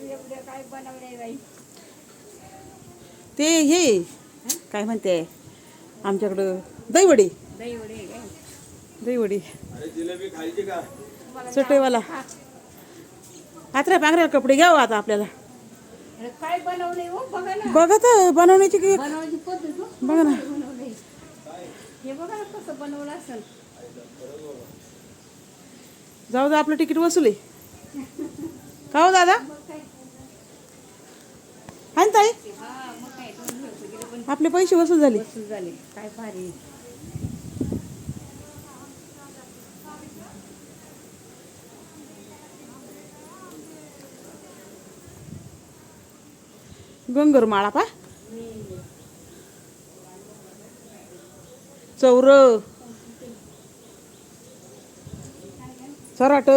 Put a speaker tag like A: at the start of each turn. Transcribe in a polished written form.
A: काय बनवलंय बाई?
B: ते हे काय म्हणते आमच्याकडं दहीवडी.
A: दहीवडे काय?
B: दहीवडी
C: जिलेबी खायची का?
B: सुटेवाला. आत्र्या पांघऱ्या कपडे घ्यावं आता आपल्याला.
A: अरे काय बनवलंय हो? बघा ना.
B: बघा तर बनवण्याची की
A: बनवायची पद्धत हो.
B: बघा ना.
A: बनवलंय हे बघा ना कसं बनवलं असेल.
B: जाऊ दे आपलं तिकीट वसूल आहे. का हो दादा?
A: मग काय?
B: आहे ना ताई?
A: हा मग काय 2 दिवस गेले पण
B: आपले पैसे वसूल झाले.
A: वसूल झाले. काय भारी.
B: गंगरमाळा पा चौर सराट